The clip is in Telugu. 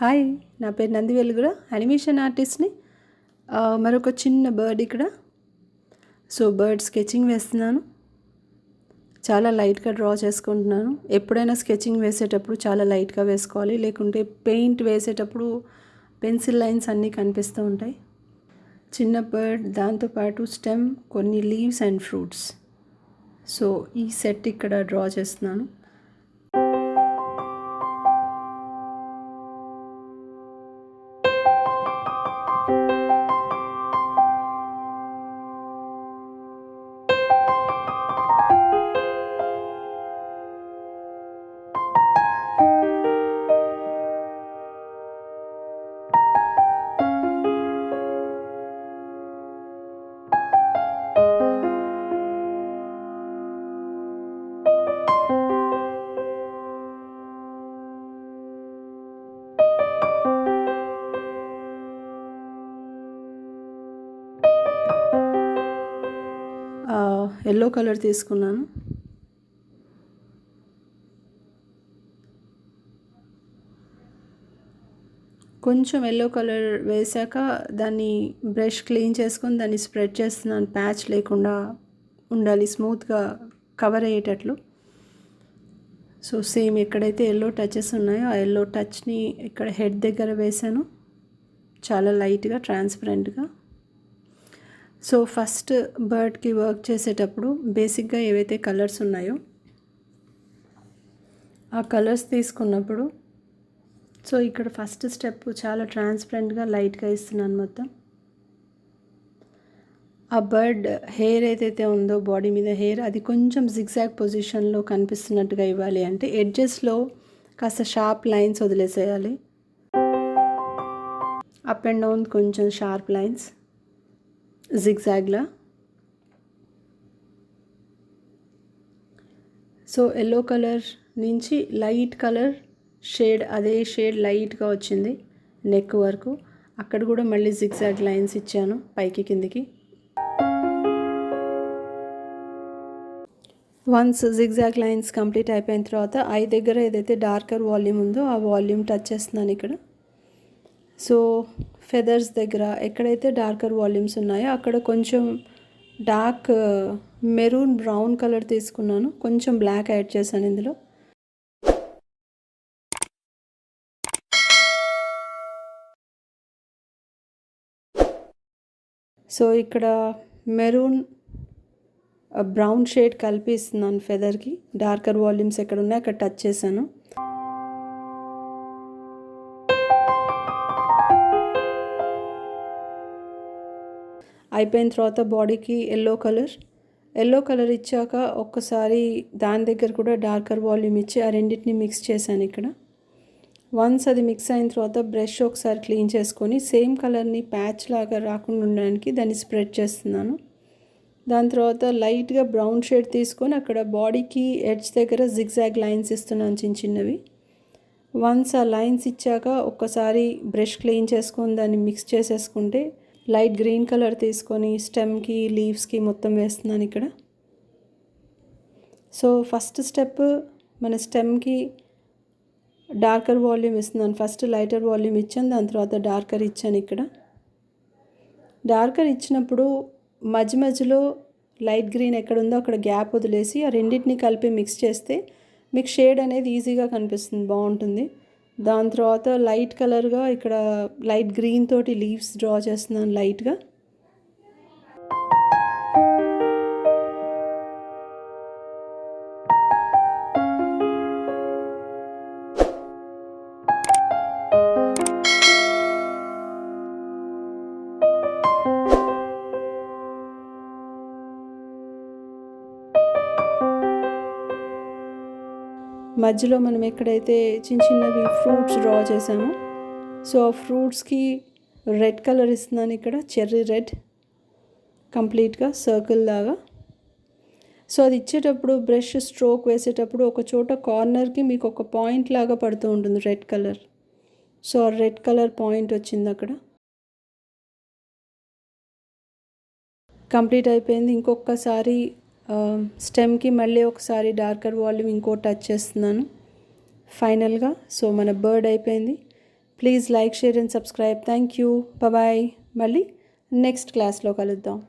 హాయ్, నా పేరు నంది వెలుగుల, యానిమేషన్ ఆర్టిస్ట్ని. మరొక చిన్న బర్డ్ ఇక్కడ. సో బర్డ్ స్కెచింగ్ వేస్తున్నాను. చాలా లైట్గా డ్రా చేసుకుంటున్నాను. ఎప్పుడైనా స్కెచింగ్ వేసేటప్పుడు చాలా లైట్గా వేసుకోవాలి, లేకుంటే పెయింట్ వేసేటప్పుడు పెన్సిల్ లైన్స్ అన్నీ కనిపిస్తూ ఉంటాయి. చిన్న బర్డ్, దాంతోపాటు స్టెమ్, కొన్ని లీవ్స్ అండ్ ఫ్రూట్స్. సో ఈ సెట్ ఇక్కడ డ్రా చేస్తున్నాను. ఎల్లో కలర్ తీసుకున్నాను. కొంచెం ఎల్లో కలర్ వేసాక దాన్ని బ్రష్ క్లీన్ చేసుకొని దాన్ని స్ప్రెడ్ చేస్తున్నాను. ప్యాచ్ లేకుండా ఉండాలి, స్మూత్గా కవర్ అయ్యేటట్లు. సో సేమ్ ఎక్కడైతే ఎల్లో టచెస్ ఉన్నాయో ఆ ఎల్లో టచ్ని ఇక్కడ హెడ్ దగ్గర వేసాను, చాలా లైట్గా ట్రాన్స్పరెంట్గా. సో ఫస్ట్ బర్డ్కి వర్క్ చేసేటప్పుడు బేసిక్గా ఏవైతే కలర్స్ ఉన్నాయో ఆ కలర్స్ తీసుకున్నప్పుడు, సో ఇక్కడ ఫస్ట్ స్టెప్ చాలా ట్రాన్స్పరెంట్గా లైట్గా ఇస్తున్నాను మొత్తం. ఆ బర్డ్ హెయిర్ ఏదైతే ఉందో బాడీ మీద హెయిర్, అది కొంచెం జిగ్జాగ్ పొజిషన్లో కనిపిస్తున్నట్టుగా ఇవ్వాలి. అంటే ఎడ్జెస్లో కాస్త షార్ప్ లైన్స్ వదిలేసేయాలి. అప్ అండ్ డౌన్ కొంచెం షార్ప్ లైన్స్ జిగ్జాగ్లా. సో ఎల్లో కలర్ నుంచి లైట్ కలర్ షేడ్, అదే షేడ్ లైట్గా వచ్చింది నెక్ వరకు. అక్కడ కూడా మళ్ళీ జిగ్జాగ్ లైన్స్ ఇచ్చాను పైకి కిందికి. వన్స్ జిగ్జాగ్ లైన్స్ కంప్లీట్ అయిపోయిన తర్వాత ఐ దగ్గర ఏదైతే డార్కర్ వాల్యూమ్ ఉందో ఆ వాల్యూమ్ టచ్ చేస్తున్నాను ఇక్కడ. సో ఫెదర్స్ దగ్గర ఎక్కడైతే డార్కర్ వాల్యూమ్స్ ఉన్నాయో అక్కడ కొంచెం డార్క్ మెరూన్ బ్రౌన్ కలర్ తీసుకున్నాను, కొంచెం బ్లాక్ యాడ్ చేశాను ఇందులో. సో ఇక్కడ మెరూన్ బ్రౌన్ షేడ్ కలిపి ఇస్తున్నాను ఫెదర్కి. డార్కర్ వాల్యూమ్స్ ఎక్కడ ఉన్నాయో అక్కడ టచ్ చేశాను. అయిపోయిన తర్వాత బాడీకి ఎల్లో కలర్ ఇచ్చాక ఒక్కసారి దాని దగ్గర కూడా డార్కర్ వాల్యూమ్ ఇచ్చి ఆ రెండింటిని మిక్స్ చేశాను ఇక్కడ. వన్స్ అది మిక్స్ అయిన తర్వాత బ్రష్ ఒకసారి క్లీన్ చేసుకొని సేమ్ కలర్ని ప్యాచ్ లాగా రాకుండా ఉండడానికి దాన్ని స్ప్రెడ్ చేస్తున్నాను. దాని తర్వాత లైట్గా బ్రౌన్ షేడ్ తీసుకొని అక్కడ బాడీకి ఎడ్జ్ దగ్గర జిగ్జాగ్ లైన్స్ ఇస్తున్నాను చిన్న చిన్నవి. వన్స్ ఆ లైన్స్ ఇచ్చాక ఒక్కసారి బ్రష్ క్లీన్ చేసుకొని దాన్ని మిక్స్ చేసేసుకుంటే లైట్ గ్రీన్ కలర్ తీసుకొని స్టెమ్కి, లీవ్స్కి మొత్తం వేస్తున్నాను ఇక్కడ. సో ఫస్ట్ స్టెప్ మన స్టెమ్కి డార్కర్ వాల్యూమ్ ఇస్తున్నాను. ఫస్ట్ లైటర్ వాల్యూమ్ ఇచ్చాను, దాని తర్వాత డార్కర్ ఇచ్చాను ఇక్కడ. డార్కర్ ఇచ్చినప్పుడు మధ్యలో లైట్ గ్రీన్ ఎక్కడుందో అక్కడ గ్యాప్ వదిలేసి ఆ రెండింటిని కలిపి మిక్స్ చేస్తే మీకు షేడ్ అనేది ఈజీగా కనిపిస్తుంది, బాగుంటుంది. దాని తర్వాత లైట్ కలర్గా ఇక్కడ లైట్ గ్రీన్ తోటి లీవ్స్ డ్రా చేస్తున్నాను లైట్గా. మధ్యలో మనం ఎక్కడైతే చిన్న చిన్నవి ఫ్రూట్స్ డ్రా చేసామో సో ఆ ఫ్రూట్స్కి రెడ్ కలర్ ఇస్తున్నాను ఇక్కడ, చెర్రీ రెడ్ కంప్లీట్గా సర్కిల్ లాగా. సో అది ఇచ్చేటప్పుడు బ్రష్ స్ట్రోక్ వేసేటప్పుడు ఒక చోట కార్నర్కి మీకు ఒక పాయింట్ లాగా పడుతూ ఉంటుంది రెడ్ కలర్. సో ఆ రెడ్ కలర్ పాయింట్ వచ్చింది అక్కడ. కంప్లీట్ అయిపోయింది. ఇంకొకసారి స్టెమ్కి మళ్ళీ ఒకసారి డార్కర్ వాల్యూమ్ ఇంకో టచ్ చేస్తున్నాను ఫైనల్గా. సో మన బర్డ్ అయిపోయింది. Please like, share and subscribe. Thank you. Bye. మళ్ళీ నెక్స్ట్ క్లాస్లో కలుద్దాం.